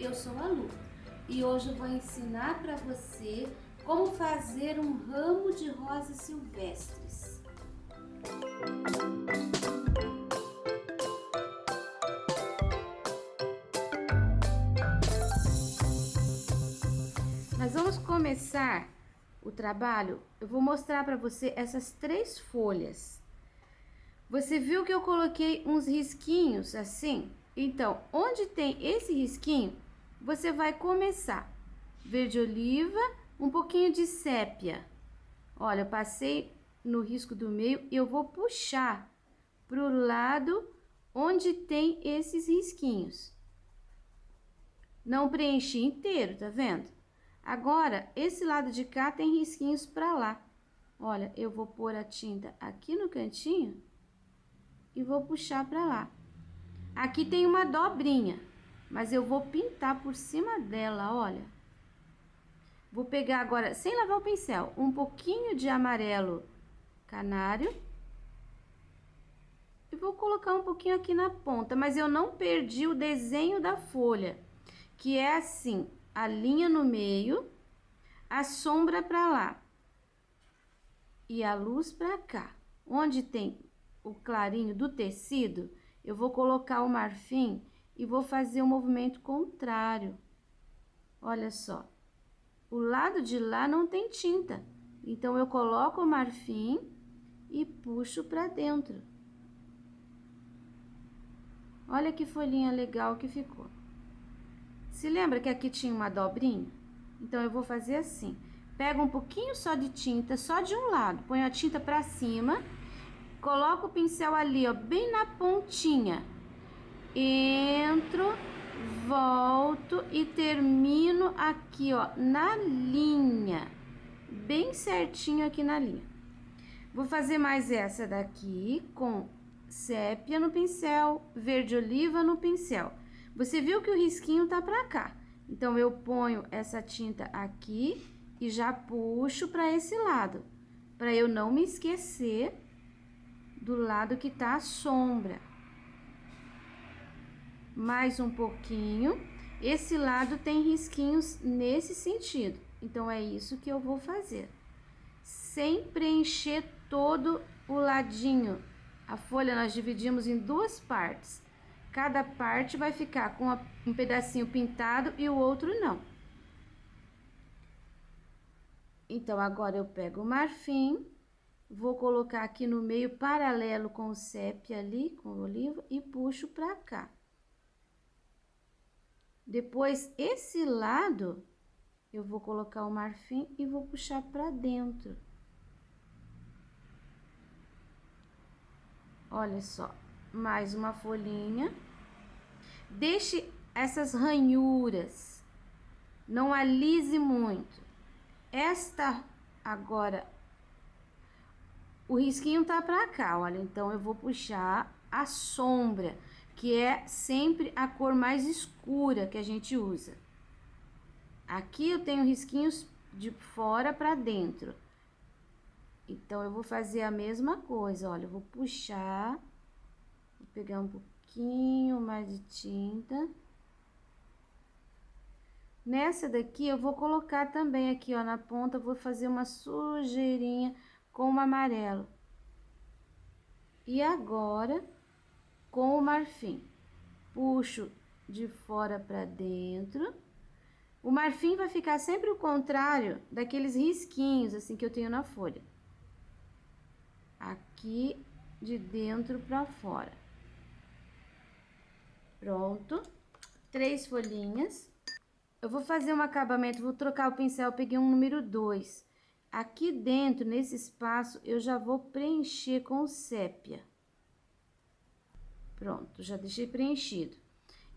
eu sou a Lu e hoje eu vou ensinar para você como fazer um ramo de rosas silvestres. Nós vamos começar o trabalho. Eu vou mostrar para você essas 3 folhas. Você viu que eu coloquei uns risquinhos assim? Então, onde tem esse risquinho, você vai começar verde oliva, um pouquinho de sépia. Olha, eu passei no risco do meio e eu vou puxar pro lado onde tem esses risquinhos. Não preenchi inteiro, tá vendo? Agora, esse lado de cá tem risquinhos para lá. Olha, eu vou pôr a tinta aqui no cantinho e vou puxar para lá. Aqui tem uma dobrinha, mas eu vou pintar por cima dela, olha. Vou pegar agora, sem lavar o pincel, um pouquinho de amarelo canário. E vou colocar um pouquinho aqui na ponta, mas eu não perdi o desenho da folha, que é assim, a linha no meio, a sombra para lá e a luz para cá. Onde tem o clarinho do tecido, eu vou colocar o marfim e vou fazer o movimento contrário. Olha só, o lado de lá não tem tinta, então eu coloco o marfim e puxo para dentro. Olha que folhinha legal que ficou. Se lembra que aqui tinha uma dobrinha? Então eu vou fazer assim. Pego um pouquinho só de tinta, só de um lado, ponho a tinta para cima. Coloco o pincel ali, ó, bem na pontinha. Entro, volto e termino aqui, ó, na linha. Bem certinho aqui na linha. Vou fazer mais essa daqui com sépia no pincel, verde oliva no pincel. Você viu que o risquinho tá pra cá. Então, eu ponho essa tinta aqui e já puxo para esse lado. Para eu não me esquecer do lado que tá a sombra. Mais um pouquinho. Esse lado tem risquinhos nesse sentido. Então, é isso que eu vou fazer. Sem preencher todo o ladinho. A folha nós dividimos em 2 partes. Cada parte vai ficar com um pedacinho pintado e o outro não. Então, agora eu pego o marfim. Vou colocar aqui no meio, paralelo com o sépia ali, com o oliva, e puxo pra cá. Depois, esse lado, eu vou colocar o marfim e vou puxar pra dentro. Olha só, mais uma folhinha. Deixe essas ranhuras, não alise muito. Esta agora, o risquinho tá pra cá, olha, então eu vou puxar a sombra, que é sempre a cor mais escura que a gente usa. Aqui eu tenho risquinhos de fora pra dentro. Então, eu vou fazer a mesma coisa, olha, eu vou puxar, vou pegar um pouquinho mais de tinta. Nessa daqui, eu vou colocar também aqui, ó, na ponta, vou fazer uma sujeirinha com o amarelo. E agora, com o marfim, puxo de fora pra dentro. O marfim vai ficar sempre o contrário daqueles risquinhos, assim, que eu tenho na folha. Aqui de dentro para fora. Pronto. 3 folhinhas. Eu vou fazer um acabamento, vou trocar o pincel, peguei um número 2. Aqui dentro, nesse espaço, eu já vou preencher com sépia. Pronto, já deixei preenchido.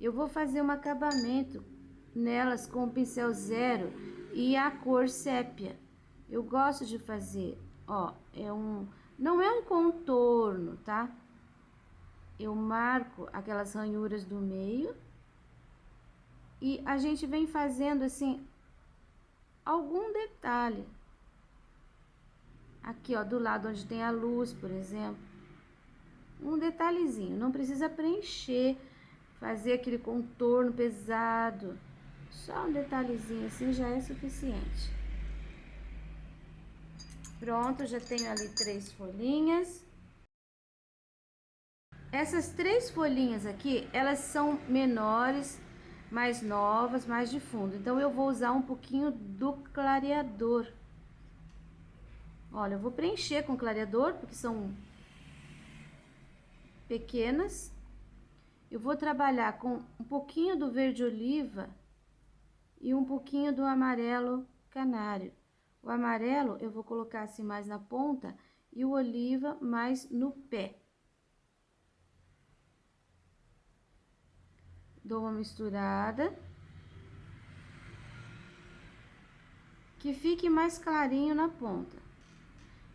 Eu vou fazer um acabamento nelas com o pincel 0 e a cor sépia. Eu gosto de fazer, ó, não é um contorno, tá? Eu marco aquelas ranhuras do meio e a gente vem fazendo assim algum detalhe. Aqui, ó, do lado onde tem a luz, por exemplo. Um detalhezinho, não precisa preencher, fazer aquele contorno pesado. Só um detalhezinho assim já é suficiente. Pronto, já tenho ali 3 folhinhas. Essas 3 folhinhas aqui, elas são menores, mais novas, mais de fundo. Então, eu vou usar um pouquinho do clareador. Olha, eu vou preencher com clareador, porque são pequenas. Eu vou trabalhar com um pouquinho do verde oliva e um pouquinho do amarelo canário. O amarelo eu vou colocar assim mais na ponta e o oliva mais no pé. Dou uma misturada. Que fique mais clarinho na ponta.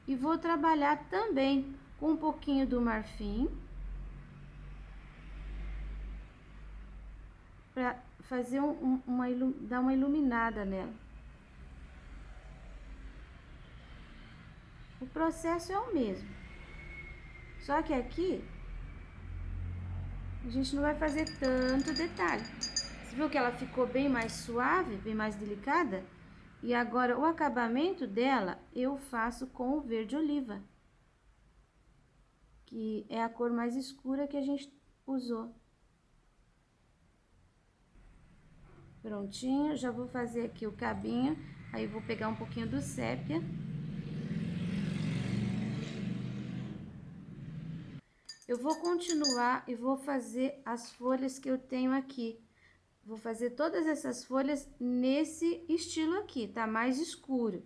E vou trabalhar também com um pouquinho do marfim. Para fazer dar uma iluminada nela. O processo é o mesmo. Só que aqui a gente não vai fazer tanto detalhe. Você viu que ela ficou bem mais suave, bem mais delicada? E agora o acabamento dela eu faço com o verde oliva, que é a cor mais escura que a gente usou. Prontinho, já vou fazer aqui o cabinho, aí vou pegar um pouquinho do sépia. Eu vou continuar e vou fazer as folhas que eu tenho aqui. Vou fazer todas essas folhas nesse estilo aqui, tá? Mais escuro.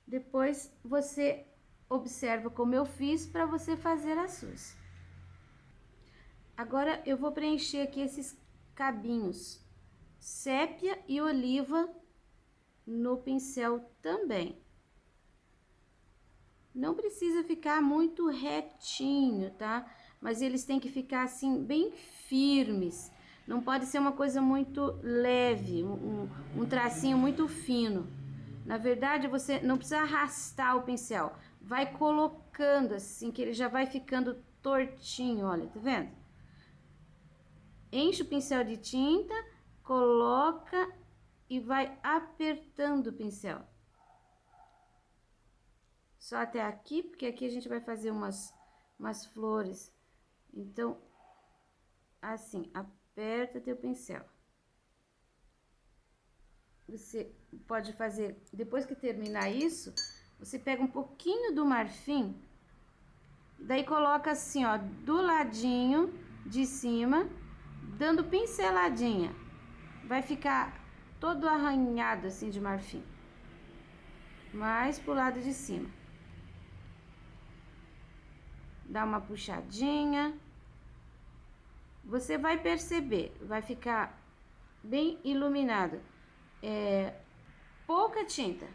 Depois você observa como eu fiz para você fazer as suas. Agora eu vou preencher aqui esses cabinhos, sépia e oliva no pincel também. Não precisa ficar muito retinho, tá? Mas eles têm que ficar assim bem firmes. Não pode ser uma coisa muito leve, um tracinho muito fino. Na verdade, você não precisa arrastar o pincel. Vai colocando assim, que ele já vai ficando tortinho, olha, tá vendo? Enche o pincel de tinta, coloca e vai apertando o pincel. Só até aqui, porque aqui a gente vai fazer umas flores. Então, assim, aperta teu pincel. Você pode fazer, depois que terminar isso, você pega um pouquinho do marfim, daí coloca assim, ó, do ladinho de cima, dando pinceladinha. Vai ficar todo arranhado assim de marfim. Mais pro lado de cima. Dá uma puxadinha. Você vai perceber, vai ficar bem iluminado. Pouca tinta.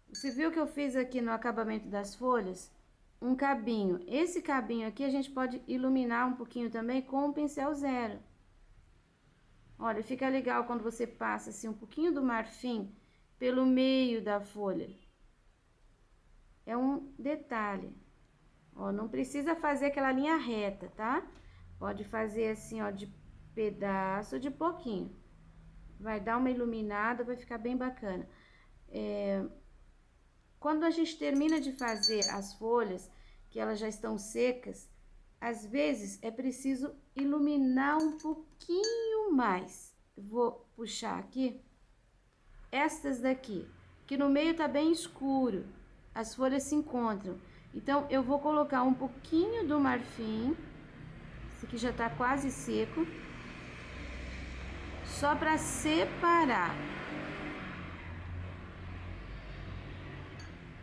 Você viu que eu fiz aqui no acabamento das folhas um cabinho. Esse cabinho aqui a gente pode iluminar um pouquinho também com o pincel zero. Olha, fica legal quando você passa assim um pouquinho do marfim pelo meio da folha. É um detalhe. Ó, não precisa fazer aquela linha reta, tá? Pode fazer assim, ó, de pedaço, de pouquinho. Vai dar uma iluminada, vai ficar bem bacana. Quando a gente termina de fazer as folhas, que elas já estão secas, às vezes é preciso iluminar um pouquinho mais. Vou puxar aqui. Estas daqui, que no meio tá bem escuro, as folhas se encontram. Então, eu vou colocar um pouquinho do marfim, esse aqui já tá quase seco, só para separar.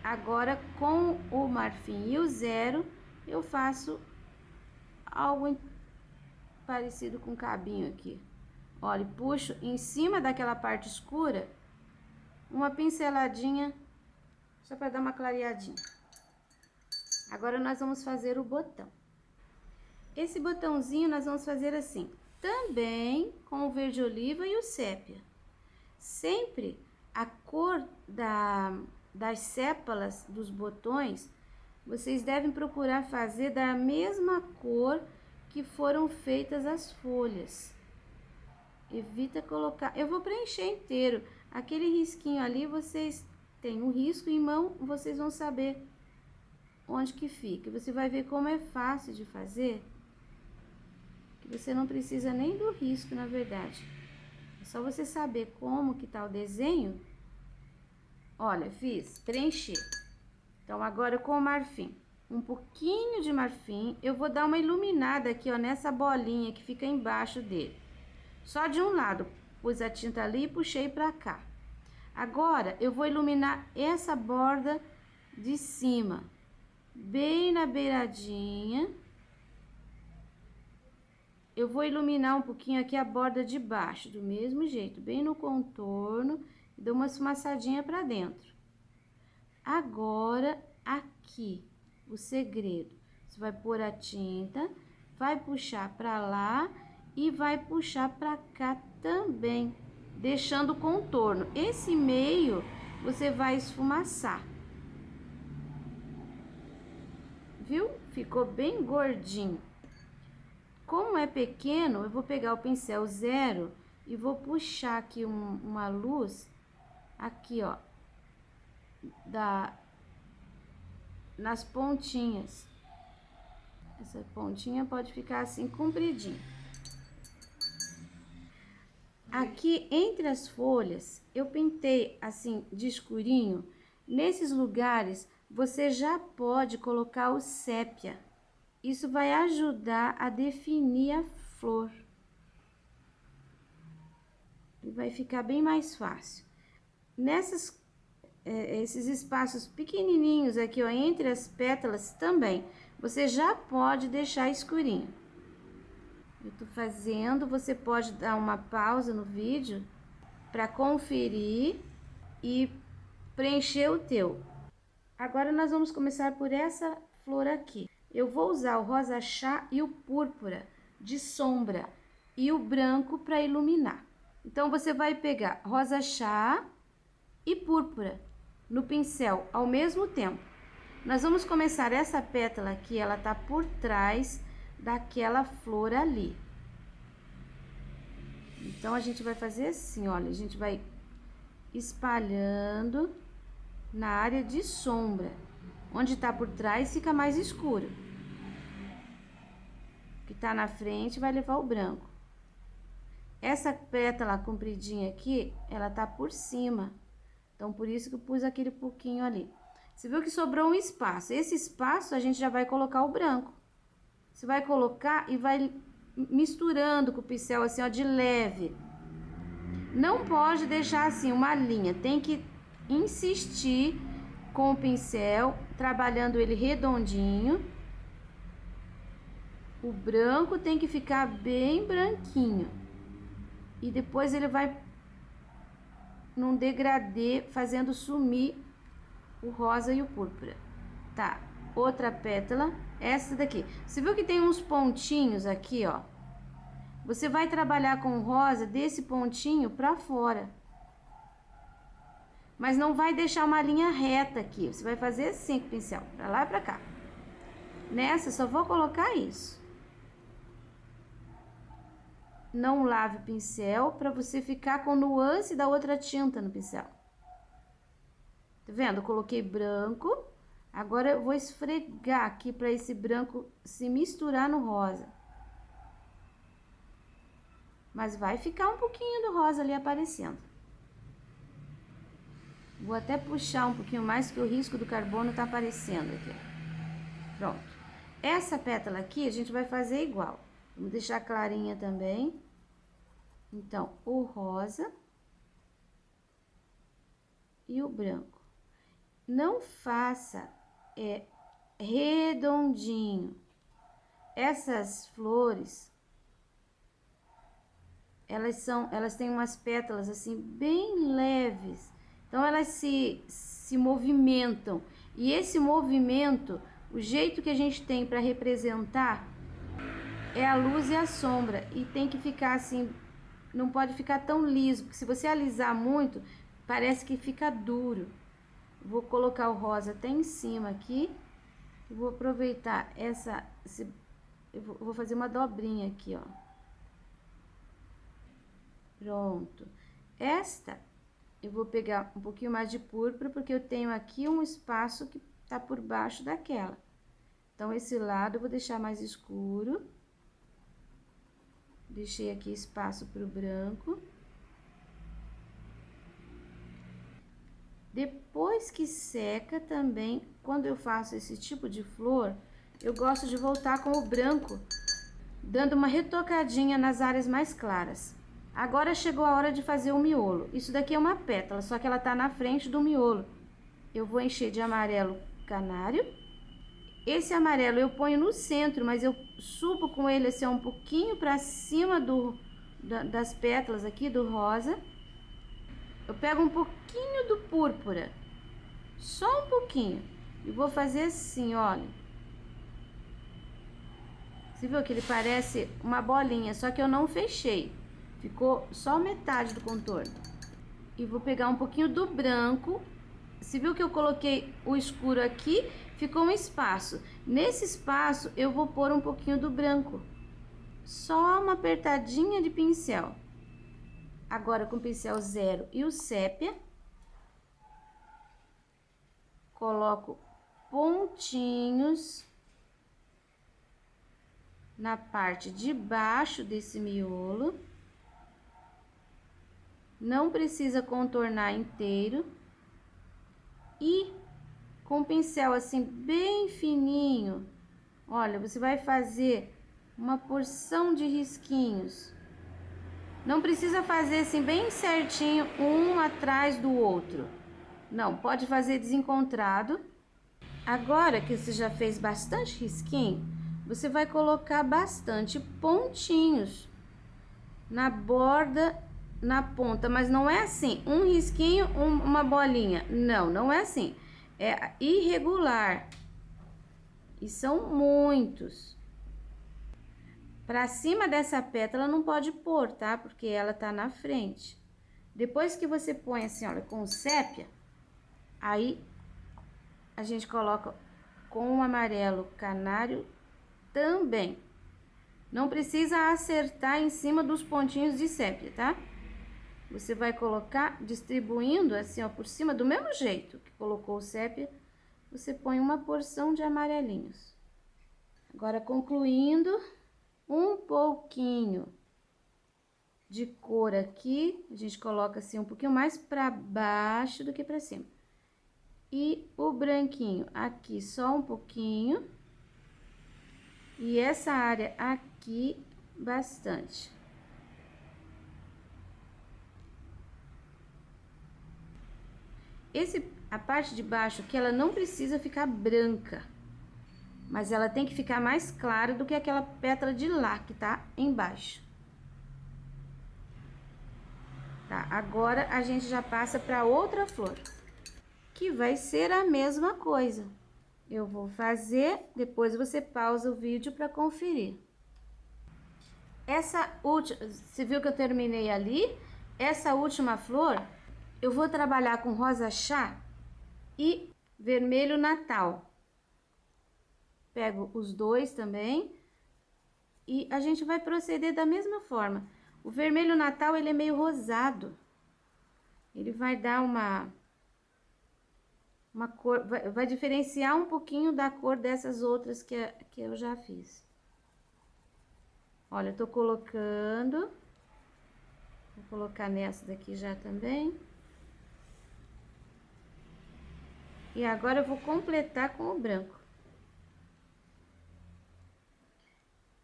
Agora, com o marfim e o zero, eu faço algo parecido com cabinho aqui. Olha, puxo em cima daquela parte escura, uma pinceladinha, só para dar uma clareadinha. Agora, nós vamos fazer o botão. Esse botãozinho nós vamos fazer assim, também com o verde oliva e o sépia. Sempre a cor das sépalas dos botões, vocês devem procurar fazer da mesma cor que foram feitas as folhas. Evita colocar... Eu vou preencher inteiro. Aquele risquinho ali, vocês têm um risco em mão, vocês vão saber onde que fica. Você vai ver como é fácil de fazer. Que você não precisa nem do risco, na verdade. É só você saber como que tá o desenho. Olha, fiz, preenchi. Então, agora com o marfim. Um pouquinho de marfim. Eu vou dar uma iluminada aqui, ó, nessa bolinha que fica embaixo dele. Só de um lado. Pus a tinta ali e puxei pra cá. Agora, eu vou iluminar essa borda de cima. Bem na beiradinha. Eu vou iluminar um pouquinho aqui a borda de baixo, do mesmo jeito. Bem no contorno. E dou uma esfumaçadinha pra dentro. Agora, aqui, o segredo. Você vai pôr a tinta, vai puxar pra lá e vai puxar pra cá também, deixando o contorno. Esse meio, você vai esfumaçar. Viu? Ficou bem gordinho. Como é pequeno, eu vou pegar o pincel 0 e vou puxar aqui uma luz, aqui, ó, nas pontinhas. Essa pontinha pode ficar assim compridinha. Aqui entre as folhas, eu pintei assim de escurinho. Nesses lugares, você já pode colocar o sépia. Isso vai ajudar a definir a flor. E vai ficar bem mais fácil. Esses espaços pequenininhos aqui, ó, entre as pétalas também, você já pode deixar escurinho. Eu tô fazendo, você pode dar uma pausa no vídeo para conferir e preencher o teu. Agora nós vamos começar por essa flor aqui. Eu vou usar o rosa chá e o púrpura de sombra e o branco para iluminar. Então você vai pegar rosa chá e púrpura no pincel ao mesmo tempo. Nós vamos começar essa pétala aqui, ela tá por trás daquela flor ali. Então, a gente vai fazer assim, olha, a gente vai espalhando na área de sombra. Onde tá por trás fica mais escuro. O que tá na frente vai levar o branco. Essa pétala compridinha aqui, ela tá por cima. Então, por isso que eu pus aquele pouquinho ali. Você viu que sobrou um espaço. Esse espaço a gente já vai colocar o branco. Você vai colocar e vai misturando com o pincel assim, ó, de leve. Não pode deixar assim uma linha. Tem que insistir com o pincel, trabalhando ele redondinho. O branco tem que ficar bem branquinho. E depois ele vai num degradê, fazendo sumir o rosa e o púrpura. Tá, outra pétala, essa daqui. Você viu que tem uns pontinhos aqui, ó? Você vai trabalhar com o rosa desse pontinho pra fora. Mas não vai deixar uma linha reta aqui. Você vai fazer assim com o pincel, pra lá e pra cá. Nessa, só vou colocar isso. Não lave o pincel pra você ficar com nuance da outra tinta no pincel. Tá vendo? Eu coloquei branco. Agora eu vou esfregar aqui pra esse branco se misturar no rosa. Mas vai ficar um pouquinho do rosa ali aparecendo. Vou até puxar um pouquinho mais, que o risco do carbono tá aparecendo aqui. Pronto. Essa pétala aqui a gente vai fazer igual. Vamos deixar clarinha também. Então, o rosa e o branco. Não faça redondinho. Essas flores, elas têm umas pétalas assim bem leves. Então, elas se movimentam. E esse movimento, o jeito que a gente tem para representar é a luz e a sombra. E tem que ficar assim, não pode ficar tão liso, porque se você alisar muito, parece que fica duro. Vou colocar o rosa até em cima aqui. Vou aproveitar eu vou fazer uma dobrinha aqui, ó. Pronto. Esta, eu vou pegar um pouquinho mais de púrpura, porque eu tenho aqui um espaço que tá por baixo daquela. Então, esse lado eu vou deixar mais escuro. Deixei aqui espaço pro branco. Depois que seca também, quando eu faço esse tipo de flor, eu gosto de voltar com o branco, dando uma retocadinha nas áreas mais claras. Agora chegou a hora de fazer o miolo. Isso daqui é uma pétala, só que ela tá na frente do miolo. Eu vou encher de amarelo canário. Esse amarelo eu ponho no centro, mas eu subo com ele assim um pouquinho para cima das pétalas aqui do rosa. Eu pego um pouquinho do púrpura, só um pouquinho, e vou fazer assim, olha. Você viu que ele parece uma bolinha, só que eu não fechei. Ficou só metade do contorno. E vou pegar um pouquinho do branco. Você viu que eu coloquei o escuro aqui, ficou um espaço. Nesse espaço eu vou pôr um pouquinho do branco. Só uma apertadinha de pincel. Agora com o pincel 0 e o sépia, coloco pontinhos na parte de baixo desse miolo. Não precisa contornar inteiro. E com o pincel assim bem fininho, olha, você vai fazer uma porção de risquinhos. Não precisa fazer assim bem certinho, um atrás do outro. Não, pode fazer desencontrado. Agora que você já fez bastante risquinho, você vai colocar bastante pontinhos na borda, na ponta, mas não é assim, um risquinho, uma bolinha. Não, não é assim. É irregular. E são muitos. Pra cima dessa pétala não pode pôr, tá? Porque ela tá na frente. Depois que você põe assim, olha, com sépia, aí a gente coloca com o amarelo canário também. Não precisa acertar em cima dos pontinhos de sépia, tá? Você vai colocar distribuindo assim, ó, por cima, do mesmo jeito que colocou o sépia, você põe uma porção de amarelinhos. Agora, concluindo, um pouquinho de cor aqui, a gente coloca assim um pouquinho mais para baixo do que para cima. E o branquinho aqui só um pouquinho. E essa área aqui bastante. A parte de baixo aqui, ela não precisa ficar branca, mas ela tem que ficar mais clara do que aquela pétala de lá que tá embaixo. Tá, agora a gente já passa para outra flor, que vai ser a mesma coisa. Eu vou fazer, depois você pausa o vídeo para conferir. Essa última, você viu que eu terminei ali? Essa última flor, eu vou trabalhar com rosa chá e vermelho natal. Pego os dois também e a gente vai proceder da mesma forma. O vermelho natal, ele é meio rosado. Ele vai dar uma cor, vai diferenciar um pouquinho da cor dessas outras que eu já fiz. Olha, eu tô colocando, vou colocar nessa daqui já também. E agora eu vou completar com o branco.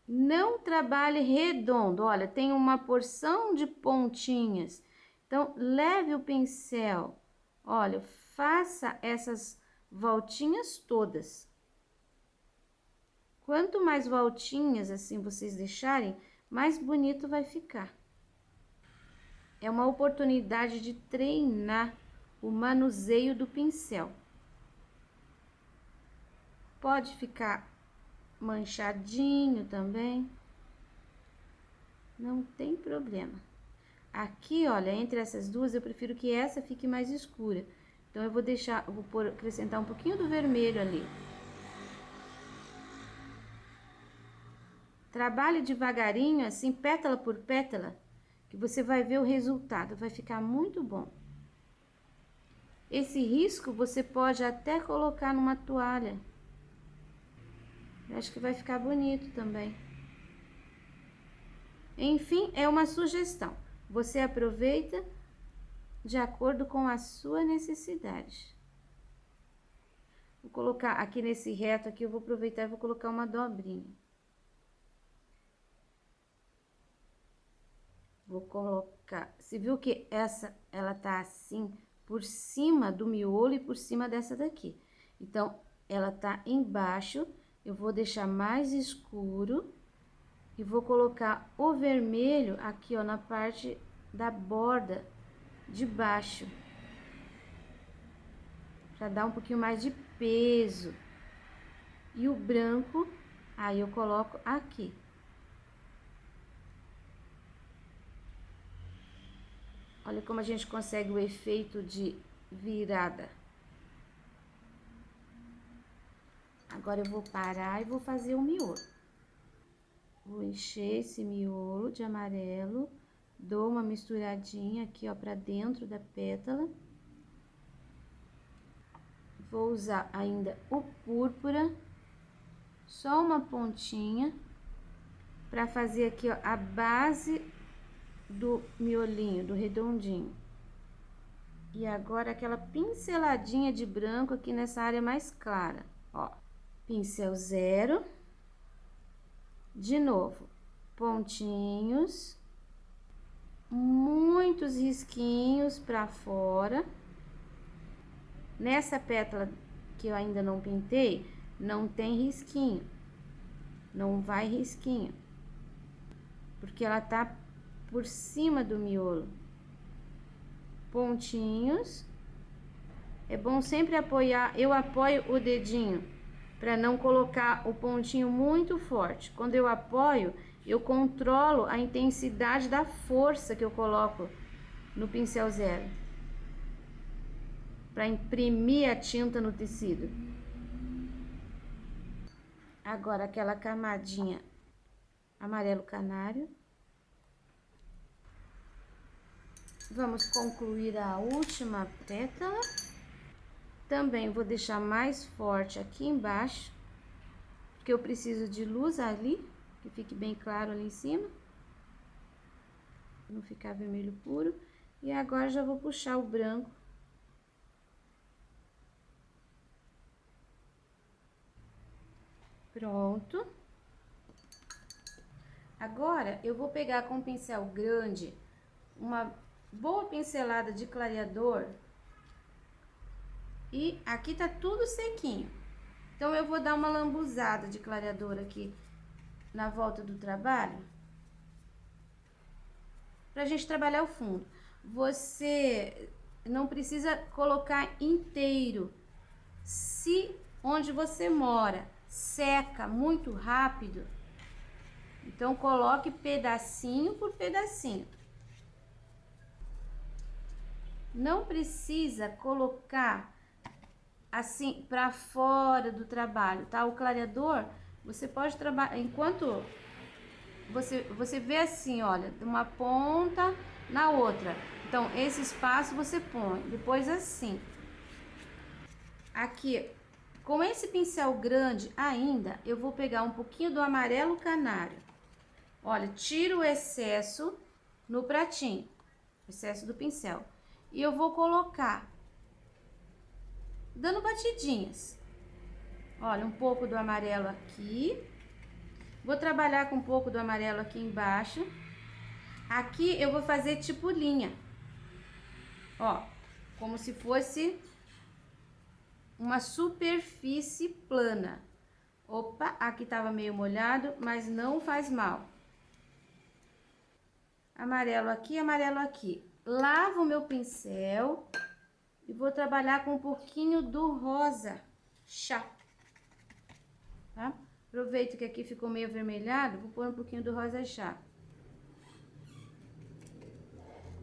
Não trabalhe redondo, olha, tem uma porção de pontinhas. Então, leve o pincel, olha, faça essas voltinhas todas. Quanto mais voltinhas assim vocês deixarem, mais bonito vai ficar. É uma oportunidade de treinar o manuseio do pincel. Pode ficar manchadinho também, não tem problema. Aqui, olha, entre essas duas, eu prefiro que essa fique mais escura. Então, eu vou deixar, acrescentar um pouquinho do vermelho ali. Trabalhe devagarinho, assim, pétala por pétala, que você vai ver o resultado, vai ficar muito bom. Esse risco você pode até colocar numa toalha. Eu acho que vai ficar bonito também. Enfim, é uma sugestão. Você aproveita de acordo com a sua necessidade. Vou colocar aqui nesse reto aqui, eu vou aproveitar e vou colocar uma dobrinha. Vou colocar, você viu que ela tá assim, por cima do miolo e por cima dessa daqui. Então, ela tá embaixo, eu vou deixar mais escuro e vou colocar o vermelho aqui, ó, na parte da borda de baixo. Pra dar um pouquinho mais de peso. E o branco, aí eu coloco aqui. Olha como a gente consegue o efeito de virada. Agora eu vou parar e vou fazer o miolo. Vou encher esse miolo de amarelo, dou uma misturadinha aqui, ó, pra dentro da pétala. Vou usar ainda o púrpura, só uma pontinha, pra fazer aqui, ó, a base do miolinho, do redondinho. E agora aquela pinceladinha de branco aqui nessa área mais clara, ó. Pincel zero. De novo, pontinhos, muitos risquinhos pra fora. Nessa pétala que eu ainda não pintei, não tem risquinho, não vai risquinho, porque ela tá por cima do miolo. Pontinhos, é bom sempre apoiar, eu apoio o dedinho para não colocar o pontinho muito forte. Quando eu apoio, eu controlo a intensidade da força que eu coloco no pincel zero, para imprimir a tinta no tecido. Agora aquela camadinha amarelo canário. Vamos concluir a última pétala. Também vou deixar mais forte aqui embaixo, porque eu preciso de luz ali, que fique bem claro ali em cima, não ficar vermelho puro. E agora já vou puxar o branco. Pronto. Agora, eu vou pegar com um pincel grande, uma boa pincelada de clareador. E aqui tá tudo sequinho. Então, eu vou dar uma lambuzada de clareador aqui na volta do trabalho, pra gente trabalhar o fundo. Você não precisa colocar inteiro. Se onde você mora seca muito rápido, então coloque pedacinho por pedacinho. Não precisa colocar assim para fora do trabalho, tá? O clareador, você pode trabalhar enquanto você vê assim, olha, de uma ponta na outra. Então, esse espaço você põe, depois assim. Aqui, com esse pincel grande ainda, eu vou pegar um pouquinho do amarelo canário. Olha, tiro o excesso no pratinho, excesso do pincel. E eu vou colocar, dando batidinhas. Olha, um pouco do amarelo aqui. Vou trabalhar com um pouco do amarelo aqui embaixo. Aqui eu vou fazer tipo linha. Ó, como se fosse uma superfície plana. Opa, aqui tava meio molhado, mas não faz mal. Amarelo aqui, amarelo aqui. Lavo o meu pincel e vou trabalhar com um pouquinho do rosa chá, tá? Aproveito que aqui ficou meio avermelhado, vou pôr um pouquinho do rosa chá.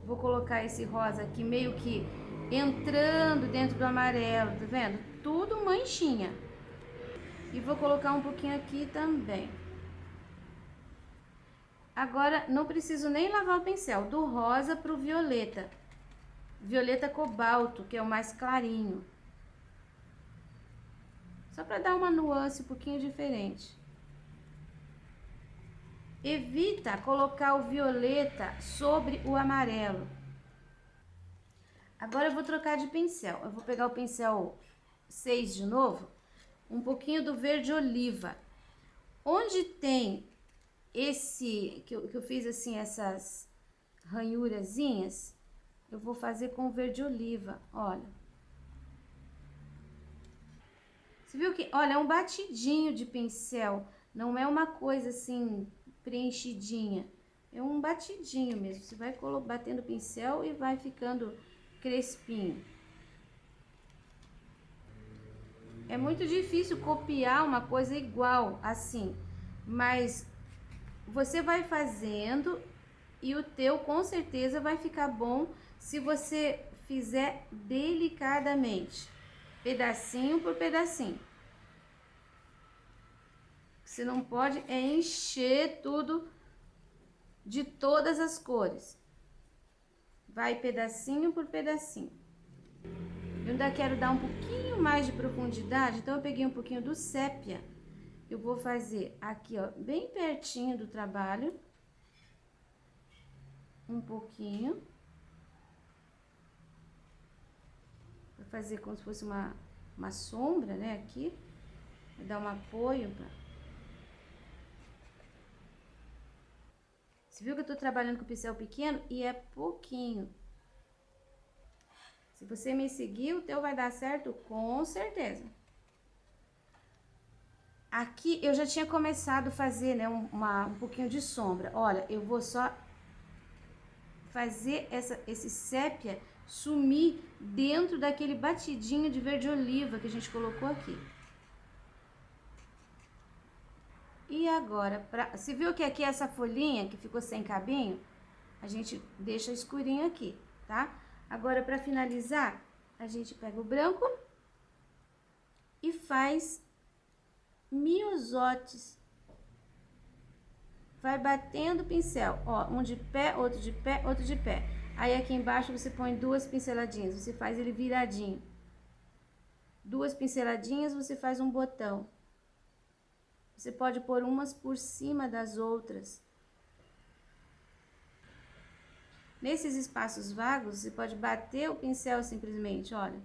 Vou colocar esse rosa aqui meio que entrando dentro do amarelo, tá vendo? Tudo manchinha. E vou colocar um pouquinho aqui também. Agora, não preciso nem lavar o pincel, do rosa pro violeta. Violeta cobalto, que é o mais clarinho. Só para dar uma nuance um pouquinho diferente. Evita colocar o violeta sobre o amarelo. Agora eu vou trocar de pincel. Eu vou pegar o pincel 6 de novo. Um pouquinho do verde oliva. Onde tem esse, que eu fiz assim, essas ranhurazinhas, eu vou fazer com verde oliva, olha. Você viu que, olha, é um batidinho de pincel, não é uma coisa assim, preenchidinha. É um batidinho mesmo, você vai batendo o pincel e vai ficando crespinho. É muito difícil copiar uma coisa igual assim, mas você vai fazendo e o teu com certeza vai ficar bom se você fizer delicadamente, pedacinho por pedacinho. Você não pode é encher tudo de todas as cores. Vai pedacinho por pedacinho. Eu ainda quero dar um pouquinho mais de profundidade, então eu peguei um pouquinho do sépia. Eu vou fazer aqui, ó, bem pertinho do trabalho. Um pouquinho. Vou fazer como se fosse uma sombra, né, aqui. Vou dar um apoio pra... Você viu que eu tô trabalhando com pincel pequeno e é pouquinho. Se você me seguir, o teu vai dar certo com certeza. Aqui eu já tinha começado a fazer, né, um pouquinho de sombra. Olha, eu vou só fazer esse sépia sumir dentro daquele batidinho de verde oliva que a gente colocou aqui. E agora, você viu que aqui essa folhinha que ficou sem cabinho, a gente deixa escurinho aqui, tá? Agora, para finalizar, a gente pega o branco e faz miosotes. Vai batendo o pincel, ó, um de pé, outro de pé, outro de pé. Aí aqui embaixo você põe 2 pinceladinhas, você faz ele viradinho. 2 pinceladinhas, você faz um botão. Você pode pôr umas por cima das outras. Nesses espaços vagos, você pode bater o pincel simplesmente, olha.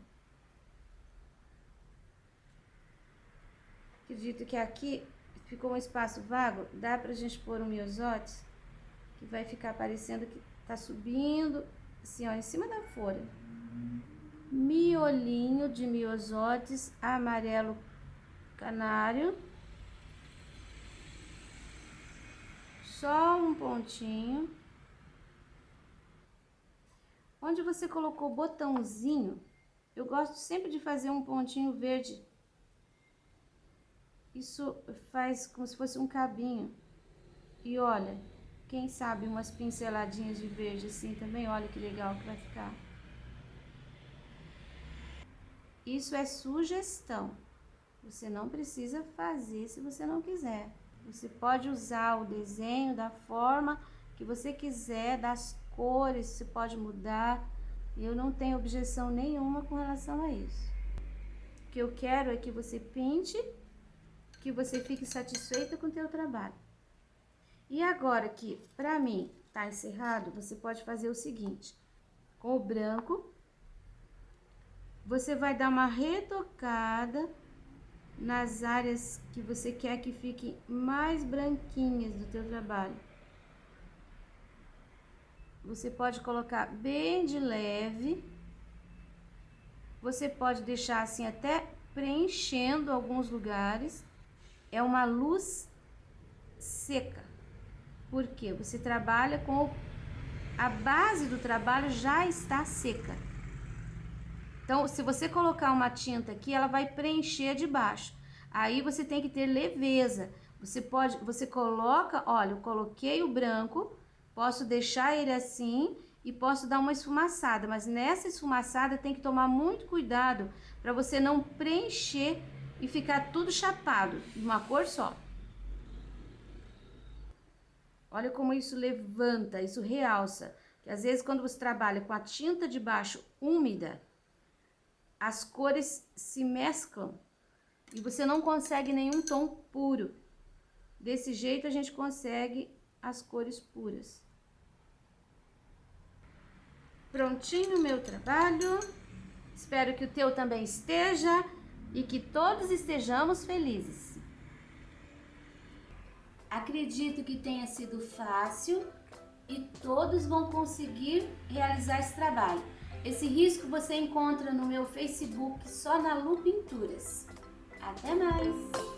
Acredito que aqui ficou um espaço vago, dá pra gente pôr um miosote, que vai ficar parecendo que tá subindo, assim, ó, em cima da folha. Miolinho de miosotes amarelo canário. Só um pontinho. Onde você colocou o botãozinho, eu gosto sempre de fazer um pontinho verde. Isso faz como se fosse um cabinho. E olha, quem sabe umas pinceladinhas de verde assim também, olha que legal que vai ficar. Isso é sugestão. Você não precisa fazer se você não quiser. Você pode usar o desenho da forma que você quiser, das cores, você pode mudar. Eu não tenho objeção nenhuma com relação a isso. O que eu quero é que você pinte, que você fique satisfeita com o teu trabalho. E agora que, pra mim, tá encerrado, você pode fazer o seguinte. Com o branco, você vai dar uma retocada nas áreas que você quer que fiquem mais branquinhas do teu trabalho. Você pode colocar bem de leve. Você pode deixar assim até preenchendo alguns lugares. É uma luz seca. Porque você trabalha com a base do trabalho já está seca. Então, se você colocar uma tinta aqui, ela vai preencher de baixo. Aí você tem que ter leveza. Você coloca, olha, eu coloquei o branco, posso deixar ele assim e posso dar uma esfumaçada, mas nessa esfumaçada tem que tomar muito cuidado para você não preencher e ficar tudo chapado, de uma cor só. Olha como isso levanta, isso realça. Que às vezes quando você trabalha com a tinta de baixo úmida, as cores se mesclam e você não consegue nenhum tom puro. Desse jeito a gente consegue as cores puras. Prontinho o meu trabalho. Espero que o teu também esteja e que todos estejamos felizes. Acredito que tenha sido fácil e todos vão conseguir realizar esse trabalho. Esse risco você encontra no meu Facebook só na Lu Pinturas. Até mais!